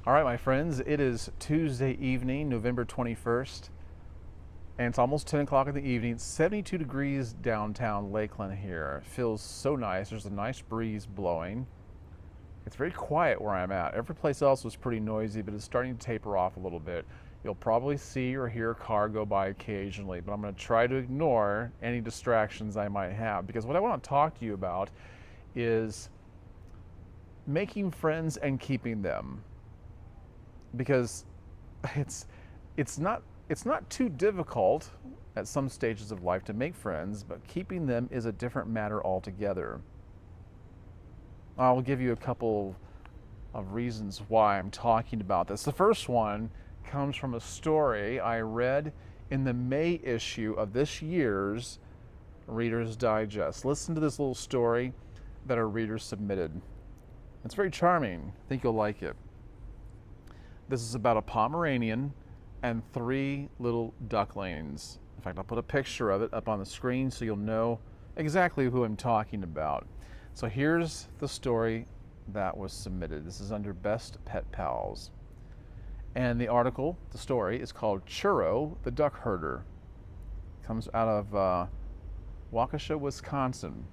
All right, my friends, it is Tuesday evening, November 21st, and it's almost 10 o'clock in the evening. It's 72 degrees downtown Lakeland here. It feels so nice. There's a nice breeze blowing. It's very quiet where I'm at. Every place else was pretty noisy, but it's starting to taper off a little bit. You'll probably see or hear a car go by occasionally, but I'm going to try to ignore any distractions I might have, because what I want to talk to you about is making friends and keeping them. Because it's not too difficult at some stages of life to make friends, but keeping them is a different matter altogether. I'll give you a couple of reasons why I'm talking about this. The first one comes from a story I read in the May issue of this year's Reader's Digest. Listen to this little story that our readers submitted. It's very charming. I think you'll like it. This is about a Pomeranian and 3 little ducklings. In fact, I'll put a picture of it up on the screen so you'll know exactly who I'm talking about. So here's the story that was submitted. This is under Best Pet Pals. And the article, the story, is called Churro, the Duck Herder. It comes out of Waukesha, Wisconsin.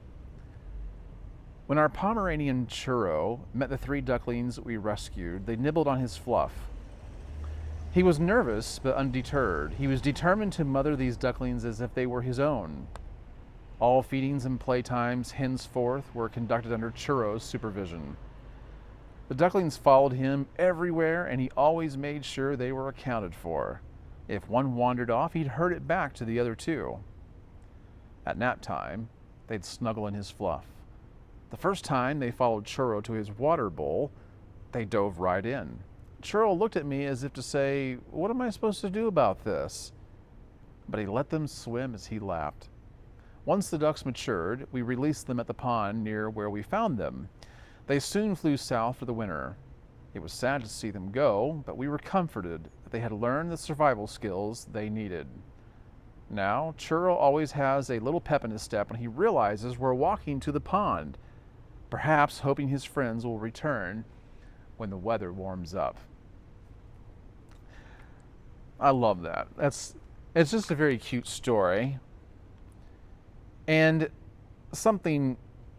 When our Pomeranian Churro met the 3 ducklings we rescued, they nibbled on his fluff. He was nervous but undeterred. He was determined to mother these ducklings as if they were his own. All feedings and playtimes henceforth were conducted under Churro's supervision. The ducklings followed him everywhere, and he always made sure they were accounted for. If one wandered off, he'd herd it back to the other 2. At nap time, they'd snuggle in his fluff. The first time they followed Churro to his water bowl, they dove right in. Churro looked at me as if to say, "What am I supposed to do about this?" But he let them swim as he laughed. Once the ducks matured, we released them at the pond near where we found them. They soon flew south for the winter. It was sad to see them go, but we were comforted that they had learned the survival skills they needed. Now, Churro always has a little pep in his step when he realizes we're walking to the pond, perhaps hoping his friends will return when the weather warms up. I love that. It's just a very cute story. And something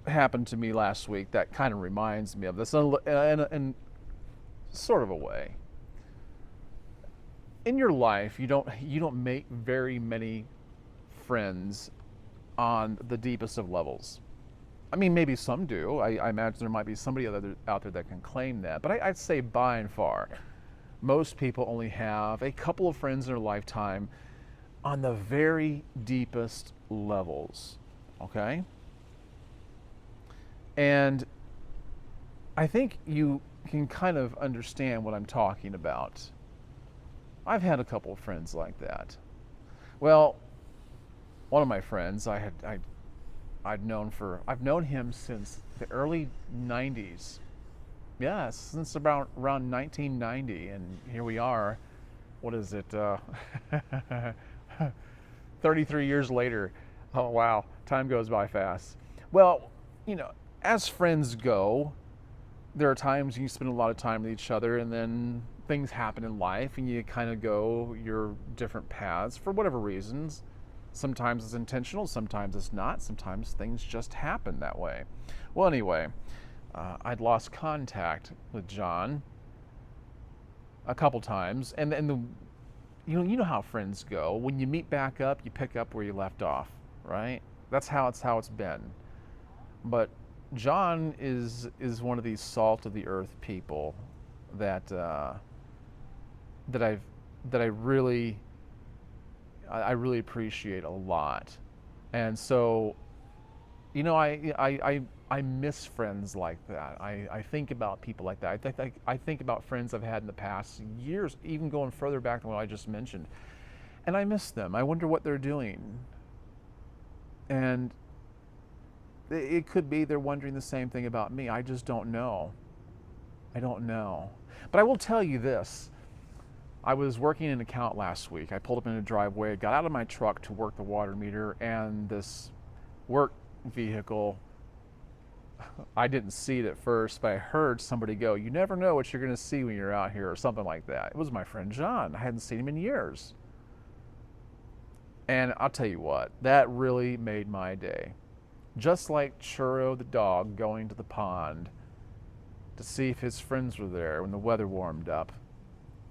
happened to me last week that kind of reminds me of this in sort of a way. In your life, you don't make very many friends on the deepest of levels. I mean, maybe some do. I imagine there might be somebody out there that can claim that. But I'd say by and far, most people only have a couple of friends in their lifetime on the very deepest levels, okay? And I think you can kind of understand what I'm talking about. I've had a couple of friends like that. Well, one of my friends I've known him since the early 90s. Yeah, since around 1990, and here we are. What is it? 33 years later. Oh wow, time goes by fast. Well, as friends go, there are times you spend a lot of time with each other, and then things happen in life, and you kind of go your different paths for whatever reasons. Sometimes it's intentional, sometimes it's not, sometimes things just happen that way. Well, anyway, I'd lost contact with John a couple times, and you know how friends go. When you meet back up, you pick up where you left off, right? That's how it's been. But John is one of these salt of the earth people that I really appreciate a lot. And so, I miss friends like that. I think about people like that. I think about friends I've had in the past years, even going further back than what I just mentioned. And I miss them. I wonder what they're doing. And it could be they're wondering the same thing about me. I just don't know. I don't know. But I will tell you this. I was working an account last week. I pulled up in a driveway, got out of my truck to work the water meter, and this work vehicle I didn't see it at first, but I heard somebody go, "You never know what you're going to see when you're out here," or something like that. It was my friend John. I hadn't seen him in years. And I'll tell you what, that really made my day. Just like Churro the dog going to the pond to see if his friends were there when the weather warmed up.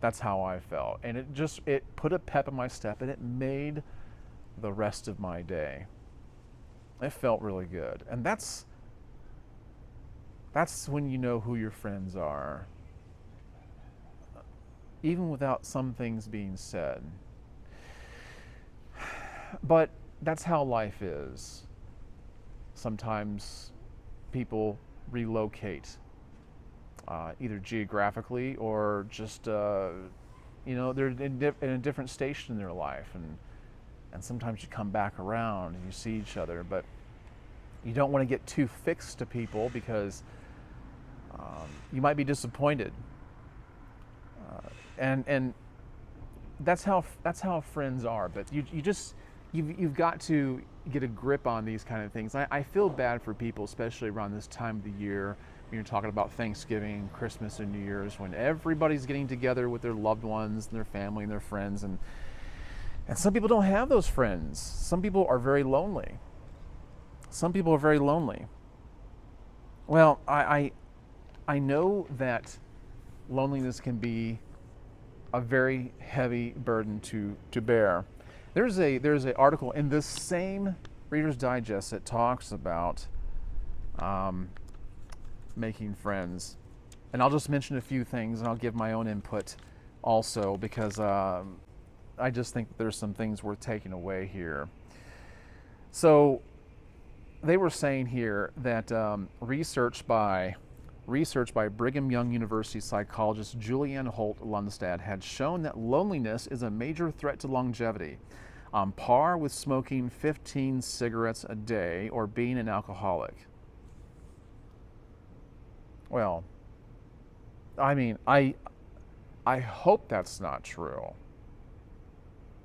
That's how I felt. And it put a pep in my step, and it made the rest of my day. It felt really good. And that's when you know who your friends are, even without some things being said. But that's how life is. Sometimes people relocate, either geographically or just, they're in a different station in their life. And sometimes you come back around and you see each other. But you don't want to get too fixed to people, because you might be disappointed. And that's how friends are. But you've got to get a grip on these kind of things. I feel bad for people, especially around this time of the year, when you're talking about Thanksgiving, Christmas, and New Year's, when everybody's getting together with their loved ones and their family and their friends, and some people don't have those friends. Some people are very lonely. Well, I know that loneliness can be a very heavy burden to bear. There's an article in this same Reader's Digest that talks about making friends. And I'll just mention a few things, and I'll give my own input also, because I just think that there's some things worth taking away here. So they were saying here that research by Brigham Young University psychologist Julianne Holt Lundstad had shown that loneliness is a major threat to longevity, on par with smoking 15 cigarettes a day or being an alcoholic. Well, I mean, I hope that's not true,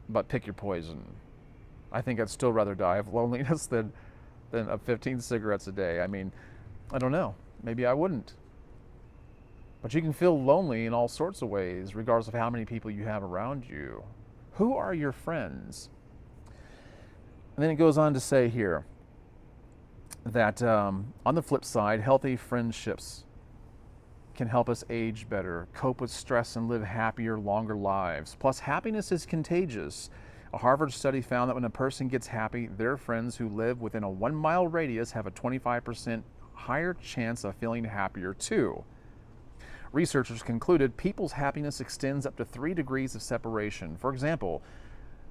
but pick your poison. I think I'd still rather die of loneliness than of 15 cigarettes a day. I mean, I don't know. Maybe I wouldn't. But you can feel lonely in all sorts of ways, regardless of how many people you have around you. Who are your friends? And then it goes on to say here that on the flip side, healthy friendships can help us age better, cope with stress, and live happier, longer lives. Plus, happiness is contagious. A Harvard study found that when a person gets happy, their friends who live within a 1-mile radius have a 25% higher chance of feeling happier too. Researchers concluded people's happiness extends up to 3 degrees of separation. For example,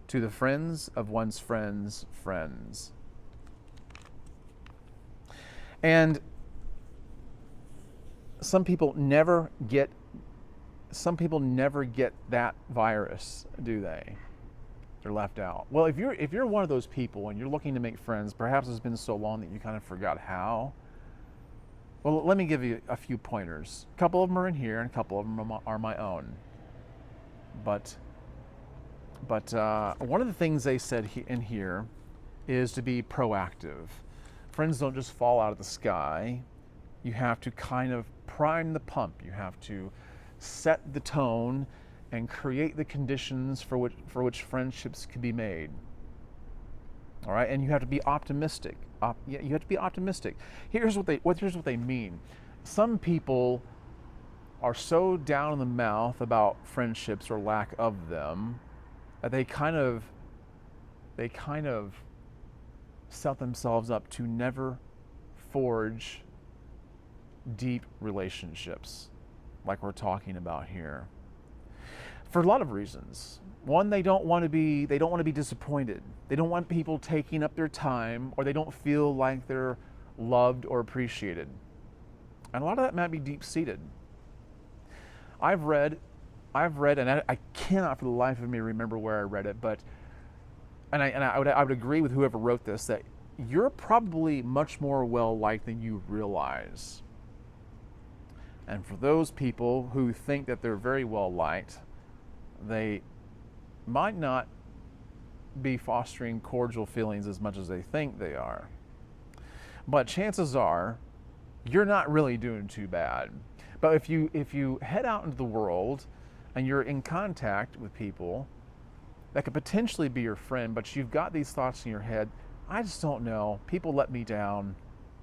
to the friends of one's friends' friends. And some people never get that virus, do they? They're left out. Well, if you're one of those people and you're looking to make friends, perhaps it's been so long that you kind of forgot how. Well, let me give you a few pointers. A couple of them are in here, and a couple of them are my own. But one of the things they said in here is to be proactive. Friends don't just fall out of the sky. You have to kind of prime the pump. You have to set the tone and create the conditions for which friendships can be made. All right, and you have to be optimistic. You have to be optimistic. Here's what they mean. Some people are so down in the mouth about friendships or lack of them that they kind of set themselves up to never forge deep relationships like we're talking about here, for a lot of reasons. One, they don't want to be disappointed. They don't want people taking up their time, or they don't feel like they're loved or appreciated. And a lot of that might be deep-seated. I've read, and I cannot for the life of me remember where I read it, but I would agree with whoever wrote this, that you're probably much more well-liked than you realize. And for those people who think that they're very well-liked, they might not be fostering cordial feelings as much as they think they are. But chances are you're not really doing too bad. But if you head out into the world and you're in contact with people that could potentially be your friend, but you've got these thoughts in your head, I just don't know, people let me down,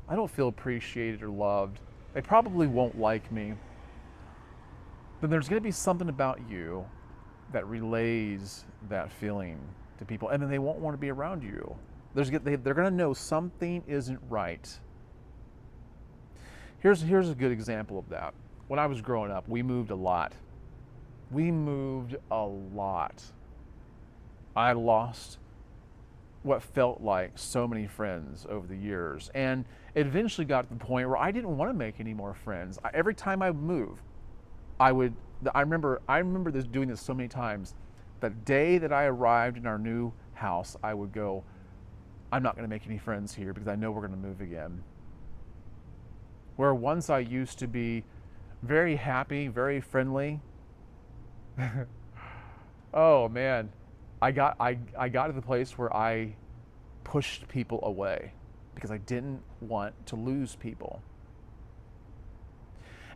I don't feel appreciated or loved, they probably won't like me, then there's going to be something about you that relays that feeling to people, and then they won't want to be around you. They're going to know something isn't right. Here's a good example of that. When I was growing up, we moved a lot. I lost what felt like so many friends over the years, and it eventually got to the point where I didn't want to make any more friends. Every time I moved, I remember doing this so many times. The day that I arrived in our new house, I would go, I'm not going to make any friends here because I know we're going to move again. Where once I used to be very happy, very friendly. Oh man, I got to the place where I pushed people away because I didn't want to lose people.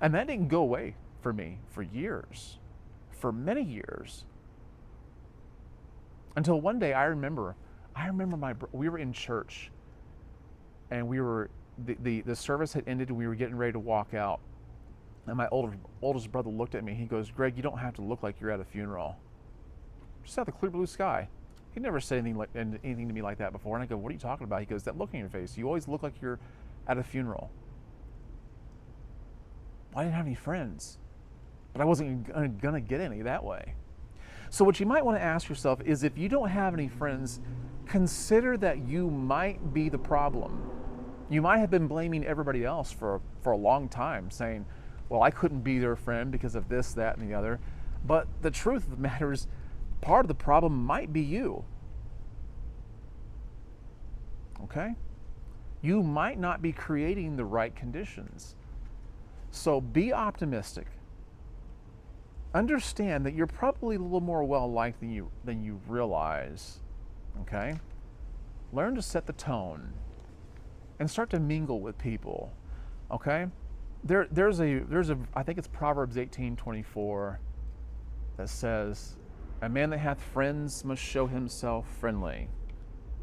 And that didn't go away for me for years, for many years. Until one day I remember we were in church and the service had ended and we were getting ready to walk out. And my oldest brother looked at me. He goes, Greg, you don't have to look like you're at a funeral. Just out the clear blue sky. He'd never said anything to me like that before. And I go, what are you talking about? He goes, that look in your face. You always look like you're at a funeral. Well, I didn't have any friends. But I wasn't going to get any that way. So what you might want to ask yourself is, if you don't have any friends, consider that you might be the problem. You might have been blaming everybody else for a long time, saying, well, I couldn't be their friend because of this, that, and the other. But the truth of the matter is, part of the problem might be you. Okay? You might not be creating the right conditions. So be optimistic. Understand that you're probably a little more well-liked than you realize. Okay? Learn to set the tone and start to mingle with people. Okay? There's a I think it's Proverbs 18:24 that says, a man that hath friends must show himself friendly,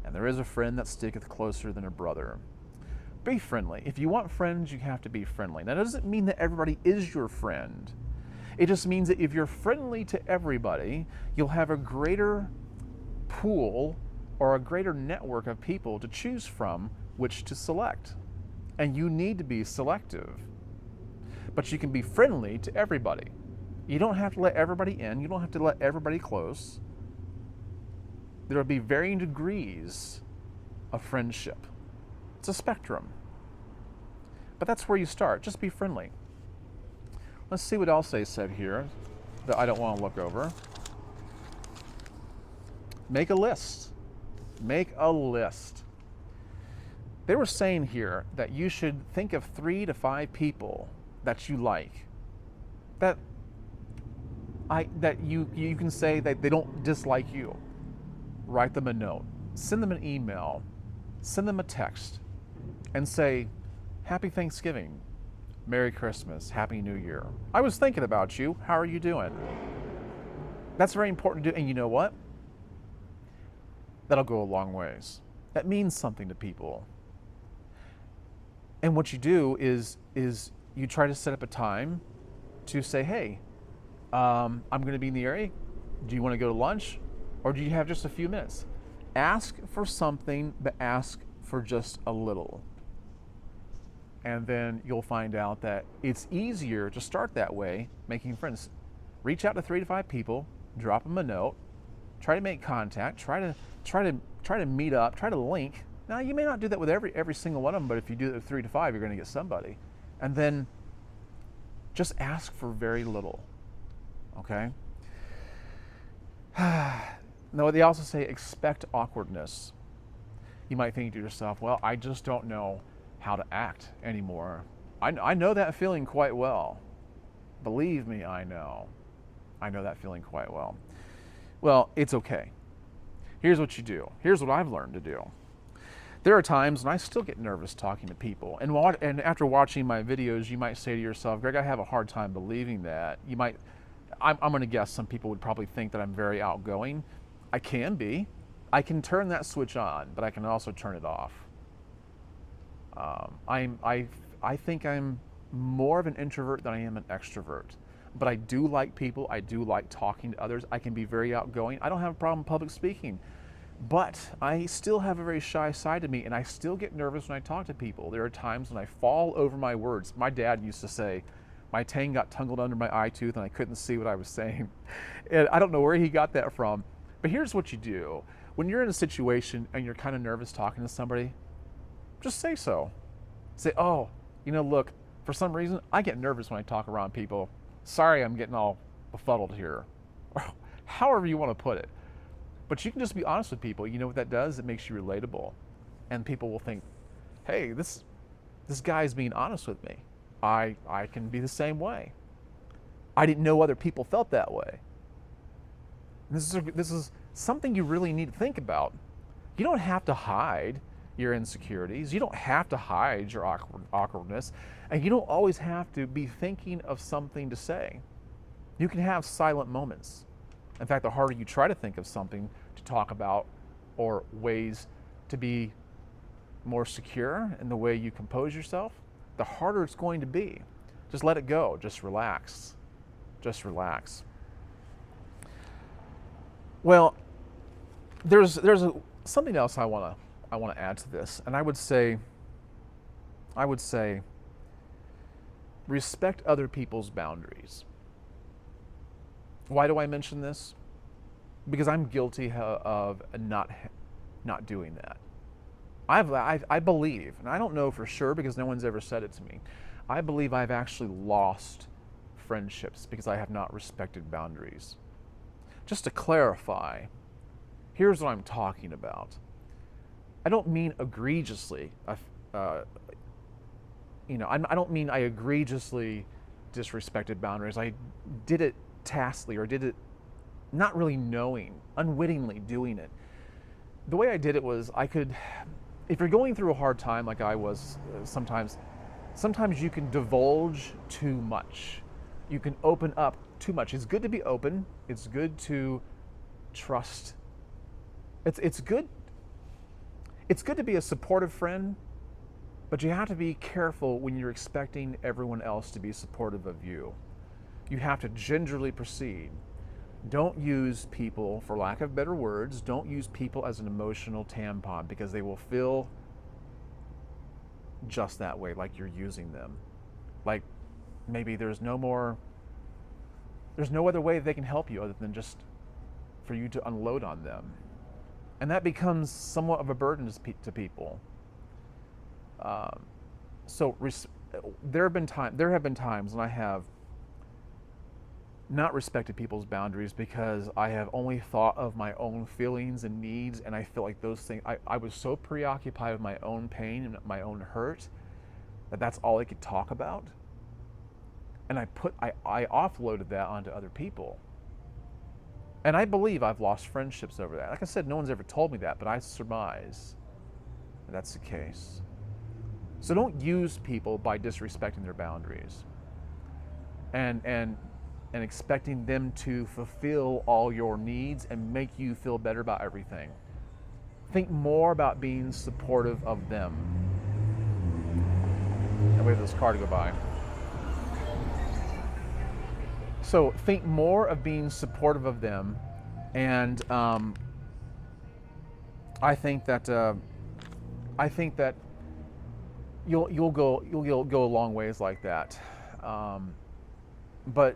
and there is a friend that sticketh closer than a brother. Be friendly. If you want friends, you have to be friendly. That doesn't mean that everybody is your friend. It just means that if you're friendly to everybody, you'll have a greater pool or a greater network of people to choose from which to select. And you need to be selective. But you can be friendly to everybody. You don't have to let everybody in. You don't have to let everybody close. There will be varying degrees of friendship. It's a spectrum. But that's where you start. Just be friendly. Let's see what else they said here that I don't want to look over. Make a list. Make a list. They were saying here that you should think of 3 to 5 people that you like, that you can say that they don't dislike you. Write them a note, send them an email, send them a text, and say, Happy Thanksgiving, Merry Christmas, Happy New Year. I was thinking about you. How are you doing? That's very important to do, and you know what? That'll go a long ways. That means something to people. And what you do is you try to set up a time to say, hey, I'm going to be in the area. Do you want to go to lunch? Or do you have just a few minutes? Ask for something, but ask for just a little. And then you'll find out that it's easier to start that way, making friends. Reach out to 3 to 5 people, drop them a note, try to make contact, try to meet up, try to link. Now, you may not do that with every single one of them, but if you do it with 3 to 5, you're going to get somebody. And then just ask for very little, okay? No, they also say expect awkwardness. You might think to yourself, well, I just don't know how to act anymore. I know that feeling quite well. Believe me, I know that feeling quite well. Well, it's okay. Here's what you do. Here's what I've learned to do. there are times when I still get nervous talking to people. And after watching my videos, you might say to yourself, Greg, I have a hard time believing that. I'm going to guess some people would probably think that I'm very outgoing. I can be. I can turn that switch on, but I can also turn it off. I think I'm more of an introvert than I am an extrovert. But I do like people. I do like talking to others. I can be very outgoing. I don't have a problem public speaking. But I still have a very shy side to me, and I still get nervous when I talk to people. There are times when I fall over my words. My dad used to say, my tongue got tangled under my eye tooth and I couldn't see what I was saying. And I don't know where he got that from. But here's what you do. When you're in a situation and you're kind of nervous talking to somebody, just say so. Say, oh, look, for some reason, I get nervous when I talk around people. Sorry, I'm getting all befuddled here. Or however you want to put it. But you can just be honest with people. You know what that does? It makes you relatable. And people will think, hey, this guy's being honest with me. I can be the same way. I didn't know other people felt that way. This is something you really need to think about. You don't have to hide your insecurities. You don't have to hide your awkwardness. And you don't always have to be thinking of something to say. You can have silent moments. In fact, the harder you try to think of something to talk about or ways to be more secure in the way you compose yourself, the harder it's going to be. Just let it go. Just relax. Just relax. Well, there's something else I want to add to this, and I would say respect other people's boundaries. Why do I mention this? Because I'm guilty of not doing that. I believe, and I don't know for sure because no one's ever said it to me, I believe I've actually lost friendships because I have not respected boundaries. Just to clarify, here's what I'm talking about. I don't mean egregiously, I don't mean I egregiously disrespected boundaries. I did it tacitly, or did it not really knowing, unwittingly doing it. The way I did it was if you're going through a hard time like I was, sometimes you can divulge too much. You can open up too much. It's good to be open. It's good to trust. It's good to be a supportive friend, but you have to be careful when you're expecting everyone else to be supportive of you. You have to gingerly proceed. Don't use people, for lack of better words, don't use people as an emotional tampon, because they will feel just that way, like you're using them. Like maybe there's no other way they can help you other than just for you to unload on them. And that becomes somewhat of a burden to people. There have been times when I have not respected people's boundaries because I have only thought of my own feelings and needs, and I feel like those things, I was so preoccupied with my own pain and my own hurt that that's all I could talk about. And I offloaded that onto other people. And I believe I've lost friendships over that. Like I said, no one's ever told me that, but I surmise that that's the case. So don't use people by disrespecting their boundaries and expecting them to fulfill all your needs and make you feel better about everything. Think more about being supportive of them. And wait for this car to go by. So think more of being supportive of them, and I think that you'll go a long ways like that. But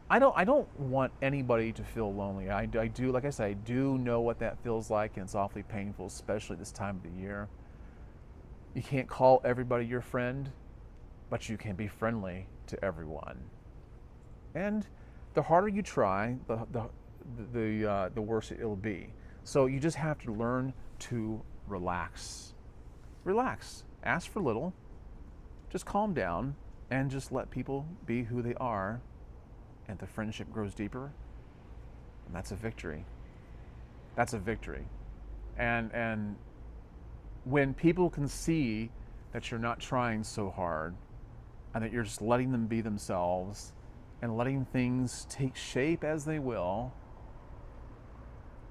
I don't want anybody to feel lonely. I do, like I said, I do know what that feels like, and it's awfully painful, especially this time of the year. You can't call everybody your friend, but you can be friendly to everyone. And the harder you try, the worse it'll be. So you just have to learn to relax. Relax. Ask for little. Just calm down and just let people be who they are. And the friendship grows deeper. And that's a victory. That's a victory. And when people can see that you're not trying so hard and that you're just letting them be themselves and letting things take shape as they will,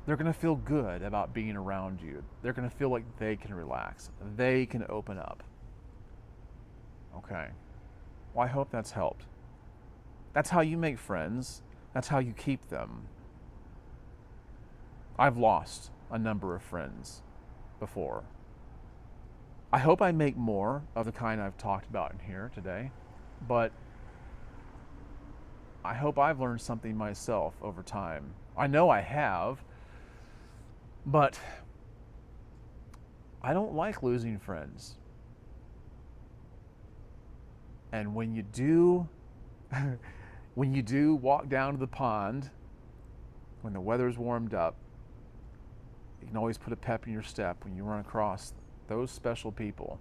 they're going to feel good about being around you. They're going to feel like they can relax. They can open up. Okay. Well, I hope that's helped. That's how you make friends. That's how you keep them. I've lost a number of friends before. I hope I make more of the kind I've talked about in here today, but I hope I've learned something myself over time. I know I have, but I don't like losing friends. And when you do, walk down to the pond, when the weather's warmed up, you can always put a pep in your step when you run across those special people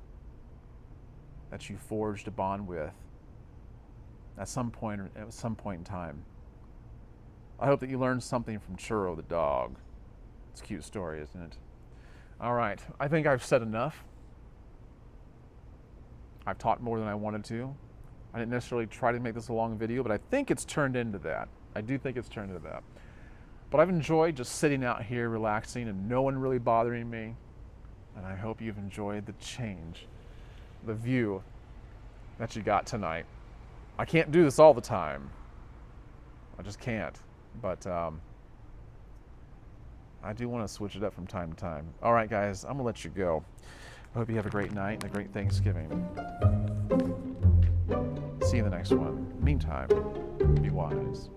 that you forged a bond with at some point in time. I hope that you learned something from Churro the dog. It's a cute story, isn't it? All right, I think I've said enough. I've talked more than I wanted to. I didn't necessarily try to make this a long video, but I think it's turned into that. I do think it's turned into that. But I've enjoyed just sitting out here relaxing and no one really bothering me. And I hope you've enjoyed the change, the view that you got tonight. I can't do this all the time. I just can't. But I do want to switch it up from time to time. All right, guys, I'm going to let you go. I hope you have a great night and a great Thanksgiving. See you in the next one. Meantime, be wise.